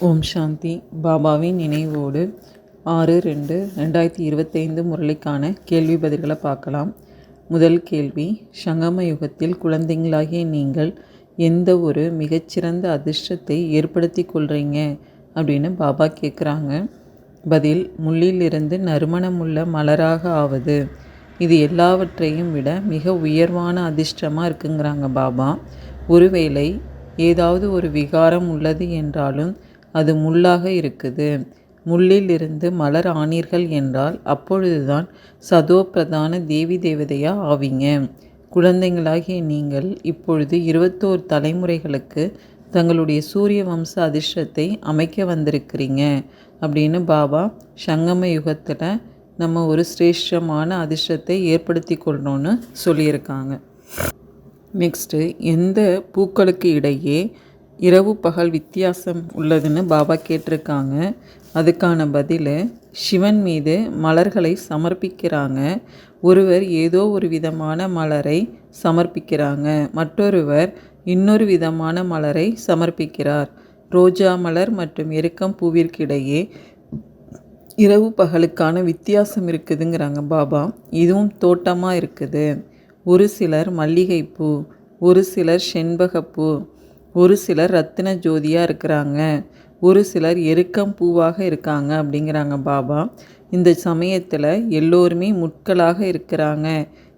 ஓம் சாந்தி. பாபாவின் நினைவோடு 6/2/2025 முரளிக்கான கேள்வி பதில்களை பார்க்கலாம். முதல் கேள்வி, சங்கம யுகத்தில் குழந்தைங்களாகிய நீங்கள் எந்த ஒரு மிகச்சிறந்த அதிர்ஷ்டத்தை ஏற்படுத்தி கொள்கிறீங்க அப்படின்னு பாபா கேட்குறாங்க. பதில், முள்ளிலிருந்து நறுமணமுள்ள மலராக ஆவது. இது எல்லாவற்றையும் விட மிக உயர்வான அதிர்ஷ்டமாக இருக்குங்கிறாங்க பாபா. ஒருவேளை ஏதாவது ஒரு விகாரம் உள்ளது என்றாலும் அது முள்ளாக இருக்குது. முள்ளில் இருந்து மலர் ஆனீர்கள் என்றால் அப்பொழுதுதான் சதோ பிரதான தேவி தேவதையாக ஆவீங்க. குழந்தைங்களாகிய நீங்கள் இப்பொழுது 21 தலைமுறைகளுக்கு தங்களுடைய சூரிய வம்ச அதிர்ஷ்டத்தை அமைக்க வந்திருக்கிறீங்க அப்படின்னு பாபா சங்கம யுகத்தில் நம்ம ஒரு சிரேஷ்டமான அதிர்ஷ்டத்தை ஏற்படுத்தி கொள்ளணும்னு சொல்லியிருக்காங்க. நெக்ஸ்ட்டு, எந்த பூக்களுக்கு இடையே இரவு பகல் வித்தியாசம் உள்ளதுன்னு பாபா கேட்டிருக்காங்க. அதுக்கான பதில், சிவன் மீது மலர்களை சமர்ப்பிக்கிறாங்க. ஒருவர் ஏதோ ஒரு விதமான மலரை சமர்ப்பிக்கிறாங்க, மற்றொருவர் இன்னொரு விதமான மலரை சமர்ப்பிக்கிறார். ரோஜா மலர் மற்றும் எருக்கம் பூவிற்கிடையே இரவு பகலுக்கான வித்தியாசம் இருக்குதுங்கிறாங்க பாபா. இதுவும் தோட்டமாக இருக்குது. ஒரு சிலர் மல்லிகைப்பூ, ஒரு சிலர் செண்பகப்பூ, ஒரு சிலர் ரத்தின ஜோதியாக இருக்கிறாங்க, ஒரு சிலர் எருக்கம் பூவாக இருக்காங்க அப்படிங்கிறாங்க பாபா. இந்த சமயத்தில் எல்லோருமே முட்களாக இருக்கிறாங்க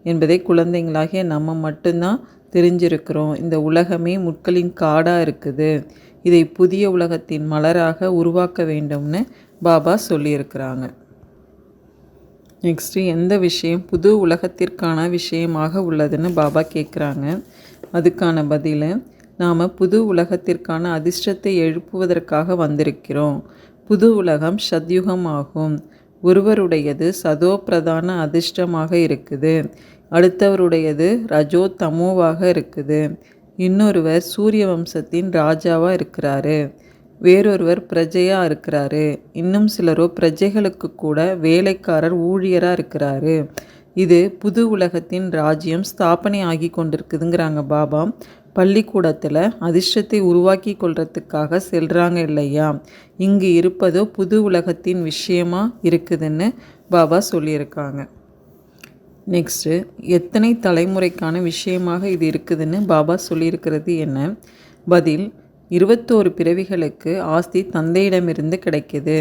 என்பதை குழந்தைங்களாகிய நம்ம மட்டும்தான் தெரிஞ்சிருக்கிறோம். இந்த உலகமே முட்களின் காடாக இருக்குது. இதை புதிய உலகத்தின் மலராக உருவாக்க வேண்டும்னு பாபா சொல்லியிருக்கிறாங்க. நெக்ஸ்ட்டு, எந்த விஷயம் புது உலகத்திற்கான விஷயமாக உள்ளதுன்னு பாபா கேட்குறாங்க. அதுக்கான பதில், நாம் புது உலகத்திற்கான அதிர்ஷ்டத்தை எழுப்புவதற்காக வந்திருக்கிறோம். புது உலகம் சத்யுகம் ஆகும். ஒருவருடையது சதோ பிரதான அதிர்ஷ்டமாக இருக்குது, அடுத்தவருடையது ரஜோ தமோவாக இருக்குது, இன்னொருவர் சூரிய வம்சத்தின் ராஜாவாக இருக்கிறாரு, வேறொருவர் பிரஜையாக இருக்கிறாரு, இன்னும் சிலரோ பிரஜைகளுக்கு கூட வேலைக்காரர் ஊழியராக இருக்கிறாரு. இது புது உலகத்தின் ராஜ்யம் ஸ்தாபனை ஆகி கொண்டிருக்குதுங்கிறாங்க பாபா. பள்ளிக்கூடத்தில் அதிர்ஷ்டத்தை உருவாக்கி கொள்றதுக்காக செல்கிறாங்க இல்லையா, இங்கு இருப்பதோ புது உலகத்தின் விஷயமாக இருக்குதுன்னு பாபா சொல்லியிருக்காங்க. நெக்ஸ்ட்டு, எத்தனை தலைமுறைக்கான விஷயமாக இது இருக்குதுன்னு பாபா சொல்லியிருக்கிறது என்ன? பதில், 21 பிறவிகளுக்கு ஆஸ்தி தந்தையிடமிருந்து கிடைக்குது.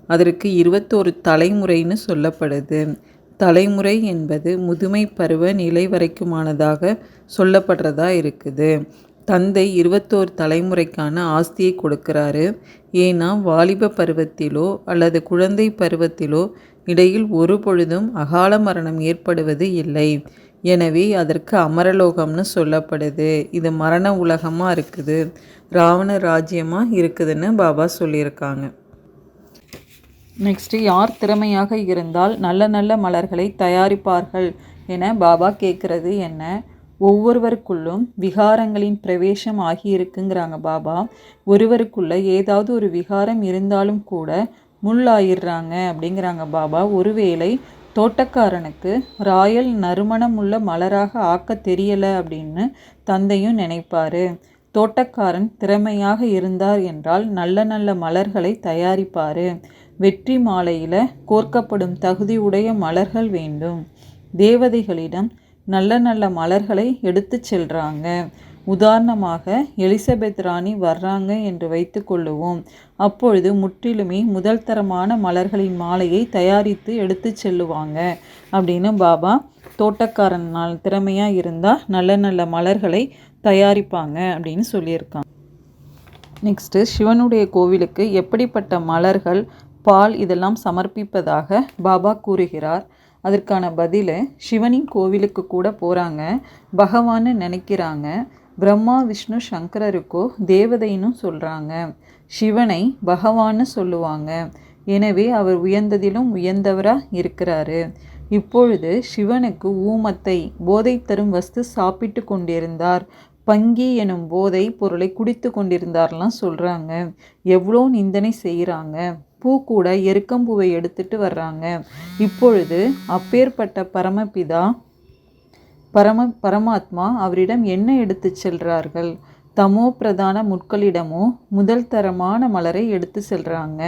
அதற்கு 21 தலைமுறைன்னு சொல்லப்படுது. தலைமுறை என்பது முதுமை பருவ நிலை வரைக்குமானதாக சொல்லப்படுறதா இருக்குது. தந்தை 21 தலைமுறைக்கான ஆஸ்தியை கொடுக்கிறாரு. ஏன்னா வாலிப பருவத்திலோ அல்லது குழந்தை பருவத்திலோ இடையில் ஒரு பொழுதும் அகால மரணம் ஏற்படுவது இல்லை. எனவே அதற்கு அமரலோகம்னு சொல்லப்படுது. இது மரண உலகமாக இருக்குது, ராவண ராஜ்யமாக இருக்குதுன்னு பாபா சொல்லியிருக்காங்க. நெக்ஸ்ட்டு, யார் திறமையாக இருந்தால் நல்ல நல்ல மலர்களை தயாரிப்பார்கள் என பாபா கேட்குறது என்ன? ஒவ்வொருவருக்குள்ளும் விகாரங்களின் பிரவேசம் ஆகியிருக்குங்கிறாங்க பாபா. ஒருவருக்குள்ள ஏதாவது ஒரு விகாரம் இருந்தாலும் கூட முள்ளாயிடுறாங்க அப்படிங்கிறாங்க பாபா. ஒருவேளை தோட்டக்காரனுக்கு ராயல் நறுமணம் உள்ள மலராக ஆக்க தெரியலை அப்படின்னு தந்தையும் நினைப்பார். தோட்டக்காரன் திறமையாக இருந்தார் என்றால் நல்ல நல்ல மலர்களை தயாரிப்பார். வெற்றி மாலையில் கோர்க்கப்படும் தகுதியுடைய மலர்கள் வேண்டும். தேவதைகளிடம் நல்ல நல்ல மலர்களை எடுத்து செல்கிறாங்க. உதாரணமாக எலிசபெத் ராணி வர்றாங்க என்று வைத்து கொள்ளுவோம். அப்பொழுது முற்றிலுமே முதல் தரமான மலர்களின் மாலையை தயாரித்து எடுத்து செல்லுவாங்க அப்படின்னு பாபா தோட்டக்காரன் திறமையாக இருந்தால் நல்ல நல்ல மலர்களை தயாரிப்பாங்க அப்படின்னு சொல்லியிருக்காங்க. நெக்ஸ்ட்டு, சிவனுடைய கோவிலுக்கு எப்படிப்பட்ட மலர்கள், பால் இதெல்லாம் சமர்ப்பிப்பதாக பாபா கூறுகிறார். அதற்கான பதில், சிவனின் கோவிலுக்கு கூட போகிறாங்க, பகவான்னு நினைக்கிறாங்க. பிரம்மா விஷ்ணு சங்கரருக்கோ தேவதைன்னு சொல்கிறாங்க. சிவனை பகவான்னு சொல்லுவாங்க. எனவே அவர் உயர்ந்ததிலும் உயர்ந்தவராக இருக்கிறாரு. இப்பொழுது சிவனுக்கு ஊமத்தை போதை தரும் வஸ்து சாப்பிட்டு கொண்டிருந்தார், பங்கி எனும் போதை பொருளை குடித்து கொண்டிருந்தார்லாம் சொல்கிறாங்க. எவ்வளோ நிந்தனை செய்கிறாங்க. பூ கூட எருக்கம்பூவை எடுத்துட்டு வர்றாங்க. இப்பொழுது அப்பேற்பட்ட பரமபிதா பரமாத்மா அவரிடம் என்ன எடுத்து செல்கிறார்கள்? தமோ பிரதான முட்களிடமோ முதல் தரமான மலரை எடுத்து செல்கிறாங்க.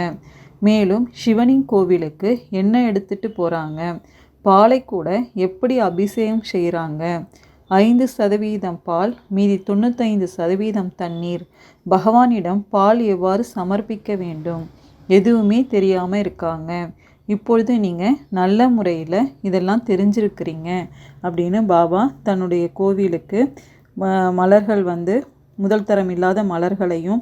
மேலும் சிவனின் கோவிலுக்கு என்ன எடுத்துட்டு போகிறாங்க, பாலை கூட எப்படி அபிஷேகம் செய்கிறாங்க, 5% பால் மீதி 95% தண்ணீர், பகவானிடம் பால் எவ்வாறு சமர்ப்பிக்க வேண்டும், எதுவுமே தெரியாமல் இருக்காங்க. இப்பொழுது நீங்கள் நல்ல முறையில் இதெல்லாம் தெரிஞ்சிருக்கிறீங்க அப்படின்னு பாபா தன்னுடைய கோவிலுக்கு மலர்கள் முதல் தரம் இல்லாத மலர்களையும்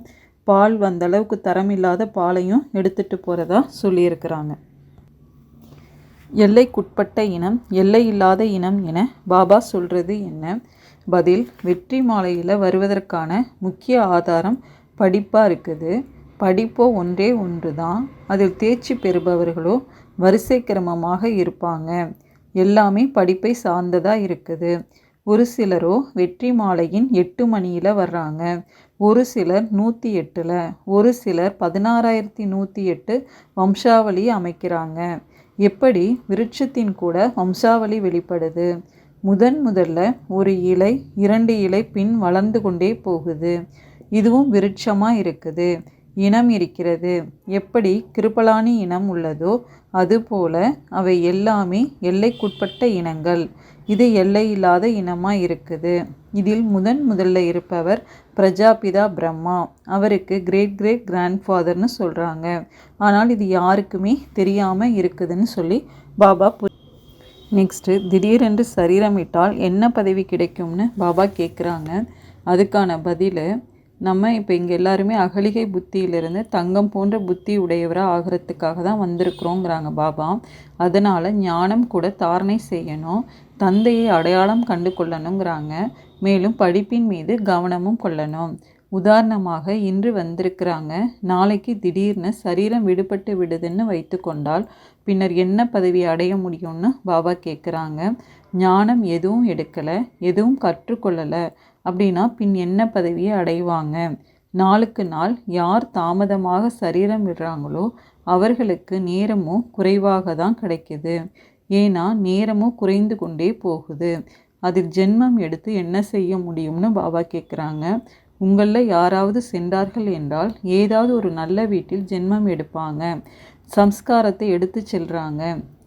பால் அளவுக்கு தரம் இல்லாத பாலையும் எடுத்துகிட்டு போகிறதா சொல்லியிருக்கிறாங்க. எல்லைக்குட்பட்ட இனம், எல்லை இல்லாத இனம் என பாபா சொல்கிறது என்ன? பதில்: வெற்றி மாலையில் வருவதற்கான முக்கிய ஆதாரம் படிப்பாக இருக்குது. படிப்போ ஒன்றே ஒன்று தான். அதில் தேர்ச்சி பெறுபவர்களோ வரிசை கிரமமாக இருப்பாங்க. எல்லாமே படிப்பை சார்ந்ததாக இருக்குது. ஒரு சிலரோ வெற்றி மாலையின் 8 மணியில் வர்றாங்க, ஒரு சிலர் 108, ஒரு சிலர் 16,108 வம்சாவளி அமைக்கிறாங்க. எப்படி விருட்சத்தின் கூட வம்சாவளி வெளிப்படுது? முதல்ல ஒரு இலை, 2 இலை பின் வளர்ந்து கொண்டே போகுது. இதுவும் விருட்சமாக இருக்குது. இனம் இருக்கிறது. எப்படி கிருபலானி இனம் உள்ளதோ அதுபோல அவை எல்லாமே எல்லைக்குட்பட்ட இனங்கள். இது எல்லையில்லாத இனமாக இருக்குது. இதில் முதல்ல இருப்பவர் பிரஜாபிதா பிரம்மா. அவருக்கு கிரேட் கிராண்ட்ஃபாதர்னு சொல்கிறாங்க. ஆனால் இது யாருக்குமே தெரியாமல் இருக்குதுன்னு சொல்லி பாபா நெக்ஸ்ட்டு திடீரென்று சரீரமிட்டால் என்ன பதவி கிடைக்கும்னு பாபா கேட்குறாங்க. அதுக்கான பதில், நம்ம இப்போ இங்கே எல்லாருமே அகலிகை புத்தியிலிருந்து தங்கம் போன்ற புத்தி உடையவராக ஆகிறதுக்காக தான் வந்திருக்கிறோங்கிறாங்க பாபா. அதனால் ஞானம் கூட தாரணை செய்யணும், தந்தையை அடையாளம் கண்டு கொள்ளணுங்கிறாங்க. மேலும் படிப்பின் மீது கவனமும் கொள்ளணும். உதாரணமாக இன்று வந்திருக்கிறாங்க, நாளைக்கு திடீர்னு சரீரம் விடுபட்டு விடுதுன்னு வைத்து கொண்டால் பின்னர் என்ன பதவி அடைய முடியும்னு பாபா கேட்குறாங்க. ஞானம் எதுவும் எடுக்கலை, எதுவும் கற்றுக்கொள்ளலை அப்படின்னா பின் என்ன பதவியை அடைவாங்க? நாளுக்கு நாள் யார் தாமதமாக சரீரம் விடுறாங்களோ அவர்களுக்கு நேரமும் குறைவாக தான் கிடைக்குது. ஏன்னா நேரமும் குறைந்து கொண்டே போகுது. அதில் ஜென்மம் எடுத்து என்ன செய்ய முடியும்னு பாபா கேட்குறாங்க. உங்களில் யாராவது சென்றார்கள் என்றால் ஏதாவது ஒரு நல்ல வீட்டில் ஜென்மம் எடுப்பாங்க, சம்ஸ்காரத்தை எடுத்து செல்கிறாங்க.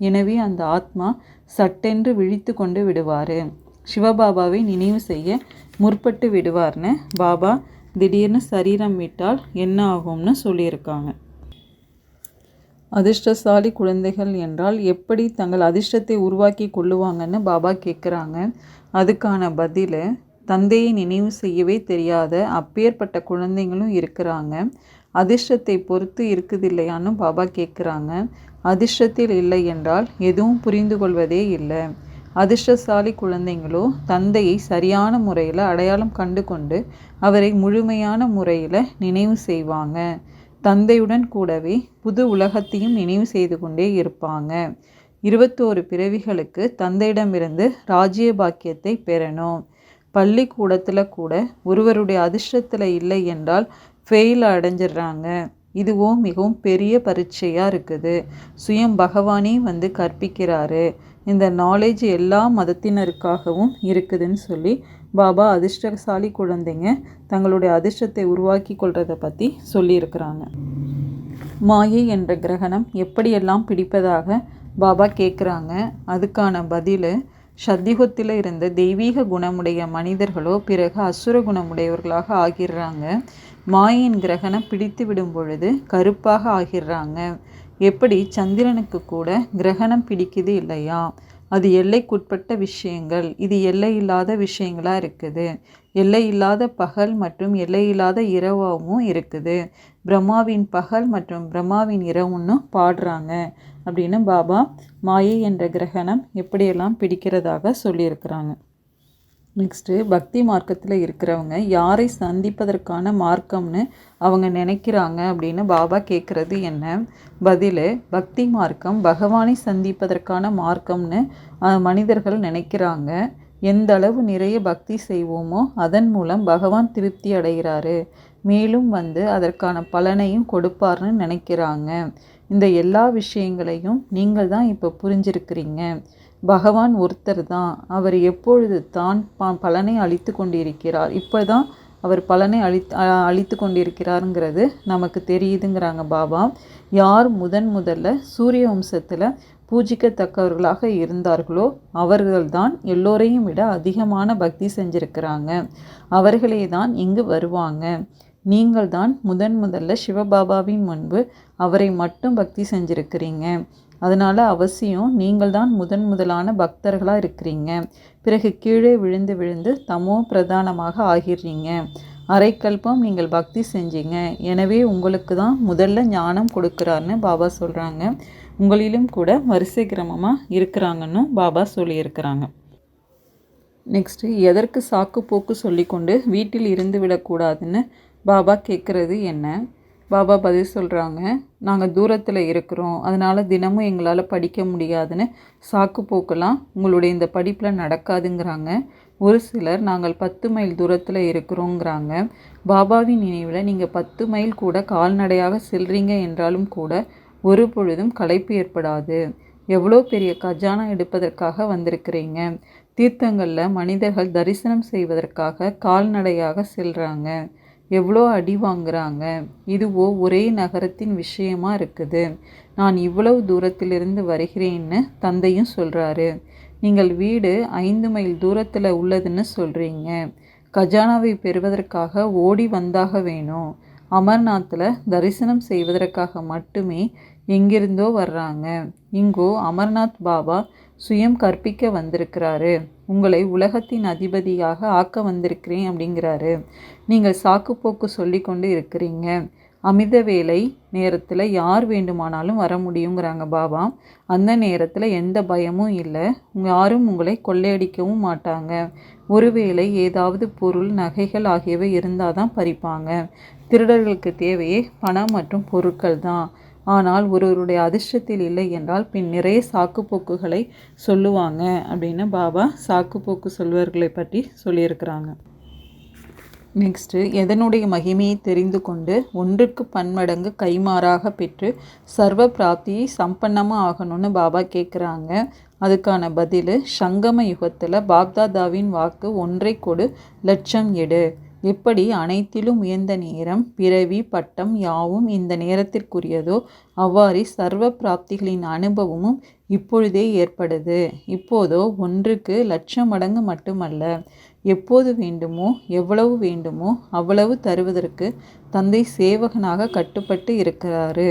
எனவே அந்த ஆத்மா சட்டென்று விழித்து கொண்டு விடுவார், சிவபாபாவை நினைவு செய்ய முற்பட்டு விடுவார்னு பாபா திடீர்னு சரீரம் விட்டால் என்ன ஆகும்னு சொல்லியிருக்காங்க. அதிர்ஷ்டசாலி குழந்தைகள் என்றால் எப்படி தங்கள் அதிர்ஷ்டத்தை உருவாக்கி கொள்ளுவாங்கன்னு பாபா கேட்குறாங்க. அதுக்கான பதில், தந்தையை நினைவு செய்யவே தெரியாத அப்பேற்பட்ட குழந்தைங்களும் இருக்கிறாங்க. அதிர்ஷ்டத்தை பொறுத்து இருக்குது இல்லையான்னு பாபா கேட்குறாங்க. அதிர்ஷ்டத்தில் இல்லை என்றால் எதுவும் புரிந்து கொள்வதே இல்லை. அதிர்ஷ்டசாலி குழந்தைங்களோ தந்தையை சரியான முறையில் அடையாளம் கண்டு கொண்டு அவரை முழுமையான முறையில் நினைவு செய்வாங்க. தந்தையுடன் கூடவே புது உலகத்தையும் நினைவு செய்து கொண்டே இருப்பாங்க. 21 பிறவிகளுக்கு தந்தையிடமிருந்து ராஜ்ய பாக்கியத்தை பெறணும். பள்ளிக்கூடத்தில் கூட ஒருவருடைய அதிர்ஷ்டத்தில் இல்லை என்றால் ஃபெயில் அடைஞ்சிடுறாங்க. இதுவோ மிகவும் பெரிய பரீட்சையாக இருக்குது. சுயம் பகவானே கற்பிக்கிறாரு. இந்த நாலேஜ் எல்லா மதத்தினருக்காகவும் இருக்குதுன்னு சொல்லி பாபா அதிர்ஷ்டசாலி குழந்தைங்க தங்களுடைய அதிர்ஷ்டத்தை உருவாக்கி கொள்றதை பற்றி சொல்லியிருக்கிறாங்க. மாயை என்ற கிரகணம் எப்படியெல்லாம் பிடிப்பதாக பாபா கேட்குறாங்க. அதுக்கான பதில், சத்தியுகத்தில் இருந்த தெய்வீக குணமுடைய மனிதர்களோ பிறகு அசுர குணமுடையவர்களாக ஆகிடுறாங்க. மாயின் கிரகணம் பிடித்து விடும் பொழுது கருப்பாக ஆகிடுறாங்க. எப்படி சந்திரனுக்கு கூட கிரகணம் பிடிக்குது இல்லையா? அது எல்லைக்குட்பட்ட விஷயங்கள், இது எல்லையில்லாத விஷயங்களாக இருக்குது. எல்லையில்லாத பகல் மற்றும் எல்லையில்லாத இரவாகவும் இருக்குது. பிரம்மாவின் பகல் மற்றும் பிரம்மாவின் இரவுன்னு பாடுறாங்க அப்படின்னு பாபா மாயை என்ற கிரகணம் எப்படியெல்லாம் பிடிக்கிறதாக சொல்லியிருக்கிறாங்க. நெக்ஸ்ட்டு பக்தி மார்க்கத்தில் இருக்கிறவங்க யாரை சந்திப்பதற்கான மார்க்கம்னு அவங்க நினைக்கிறாங்க அப்படின்னு பாபா கேட்குறது என்ன? பதில், பக்தி மார்க்கம் பகவானை சந்திப்பதற்கான மார்க்கம்னு மனிதர்கள் நினைக்கிறாங்க. எந்த அளவு நிறைய பக்தி செய்வோமோ அதன் மூலம் பகவான் திருப்தி அடைகிறாரு, மேலும் அதற்கான பலனையும் கொடுப்பார்னு நினைக்கிறாங்க. இந்த எல்லா விஷயங்களையும் நீங்கள் தான் இப்போ புரிஞ்சிருக்கிறீங்க. பகவான் ஒருத்தர் தான். அவர் எப்பொழுது தான் பலனை அளித்து கொண்டிருக்கிறார். இப்போ தான் அவர் பலனை அளித்து கொண்டிருக்கிறாருங்கிறது நமக்கு தெரியுதுங்கிறாங்க பாபா. யார் முதல்ல சூரிய வம்சத்தில் பூஜிக்கத்தக்கவர்களாக இருந்தார்களோ அவர்கள்தான் எல்லோரையும் விட அதிகமான பக்தி செஞ்சிருக்கிறாங்க. அவர்களே தான் இங்கு வருவாங்க. நீங்கள் தான் முதல்ல சிவபாபாவின் முன்பு அவரை மட்டும் பக்தி செஞ்சிருக்கிறீங்க. அதனால் அவசியம் நீங்கள் தான் முதலான பக்தர்களாக இருக்கிறீங்க. பிறகு கீழே விழுந்து விழுந்து தமோ பிரதானமாக ஆகிறீங்க. அரைக்கல்பம் நீங்கள் பக்தி செஞ்சீங்க. எனவே உங்களுக்கு தான் முதல்ல ஞானம் கொடுக்குறாருன்னு பாபா சொல்கிறாங்க. உங்களிலும் கூட வரிசை கிரமமாக இருக்கிறாங்கன்னு பாபா சொல்லியிருக்கிறாங்க. நெக்ஸ்ட்டு, எதற்கு சாக்கு போக்கு சொல்லிக்கொண்டு வீட்டில் இருந்து விடக்கூடாதுன்னு பாபா கேட்குறது என்ன? பாபா பதில் சொல்கிறாங்க, நாங்கள் தூரத்தில் இருக்கிறோம், அதனால் தினமும் எங்களால் படிக்க முடியாதுன்னு சாக்கு போக்கெல்லாம் உங்களுடைய இந்த படிப்பில் நடக்காதுங்கிறாங்க. ஒரு சிலர் நாங்கள் 10 மைல் தூரத்தில் இருக்கிறோங்கிறாங்க. பாபாவின் நினைவில் நீங்கள் 10 மைல் கூட கால்நடையாக செல்றீங்க என்றாலும் கூட ஒரு பொழுதும் களைப்பு ஏற்படாது. எவ்வளோ பெரிய கஜானா எடுப்பதற்காக வந்திருக்கிறீங்க. தீர்த்தங்களில் மனிதர்கள் தரிசனம் செய்வதற்காக கால்நடையாக செல்கிறாங்க. எவ்வளோ அடி வாங்குறாங்க. இதுவோ ஒரே நகரத்தின் விஷயமா இருக்குது. நான் இவ்வளவு தூரத்திலிருந்து வருகிறேன்னு தந்தையும் சொல்கிறாரு. நீங்கள் வீடு 5 மைல் தூரத்தில் உள்ளதுன்னு சொல்கிறீங்க. கஜானாவை பெறுவதற்காக ஓடி வந்தாக வேணும். அமர்நாத்தில் தரிசனம் செய்வதற்காக மட்டுமே எங்கிருந்தோ வர்றாங்க. இங்கோ அமர்நாத் பாபா சுயம் கற்பிக்க வந்திருக்கிறாரு. உங்களை உலகத்தின் அதிபதியாக ஆக்க வந்திருக்கிறேன் அப்படிங்கிறாரு. நீங்கள் சாக்குப்போக்கு சொல்லி கொண்டு இருக்கிறீங்க. அமிர்த வேலை நேரத்தில் யார் வேண்டுமானாலும் வர முடியுங்கிறாங்க பாபா. அந்த நேரத்தில் எந்த பயமும் இல்லை. யாரும் உங்களை கொள்ளையடிக்கவும் மாட்டாங்க. ஒருவேளை ஏதாவது பொருள், நகைகள் ஆகியவை இருந்தால் தான் பறிப்பாங்க. திருடர்களுக்கு தேவையே பணம் மற்றும் பொருட்கள் தான். ஆனால் ஒருவருடைய அதிர்ஷ்டத்தில் இல்லை என்றால் பின் நிறைய சாக்குப்போக்குகளை சொல்லுவாங்க அப்படின்னு பாபா சாக்குப்போக்கு சொல்வர்களை பற்றி சொல்லியிருக்கிறாங்க. நெக்ஸ்ட்டு, எதனுடைய மகிமையை தெரிந்து கொண்டு ஒன்றுக்கு பன்மடங்கு கைமாறாக பெற்று சர்வ பிராப்தியை சம்பன்னமாக ஆகணும்னு பாபா கேட்குறாங்க. அதுக்கான பதில், சங்கம யுகத்தில் பாப்தாதாவின் வாக்கு 1 கொடு 1,00,000 எடு. எப்படி அனைத்திலும் உயர்ந்த நேரம், பிறவி, பட்டம் யாவும் இந்த நேரத்திற்குரியதோ அவ்வாறு சர்வ பிராப்திகளின் அனுபவமும் இப்பொழுதே ஏற்படுது. இப்போதோ 1க்கு 1,00,000 மடங்கு மட்டுமல்ல, எப்போது வேண்டுமோ எவ்வளவு வேண்டுமோ அவ்வளவு தருவதற்கு தந்தை சேவகனாக கட்டுப்பட்டு இருக்கிறாரு.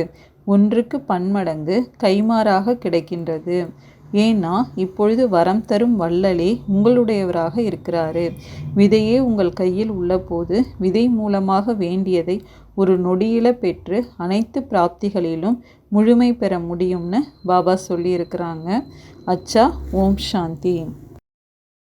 1க்கு பன்மடங்கு கைமாறாக கிடைக்கின்றது. ஏன்னா இப்பொழுது வரம் தரும் வள்ளலே உங்களுடையவராக இருக்கிறாரு. விதையே உங்கள் கையில் உள்ள போது விதை மூலமாக வேண்டியதை ஒரு நொடியில பெற்று அனைத்து பிராப்திகளிலும் முழுமை பெற முடியும்னு பாபா சொல்லியிருக்கிறாங்க. அச்சா, ஓம் சாந்தி.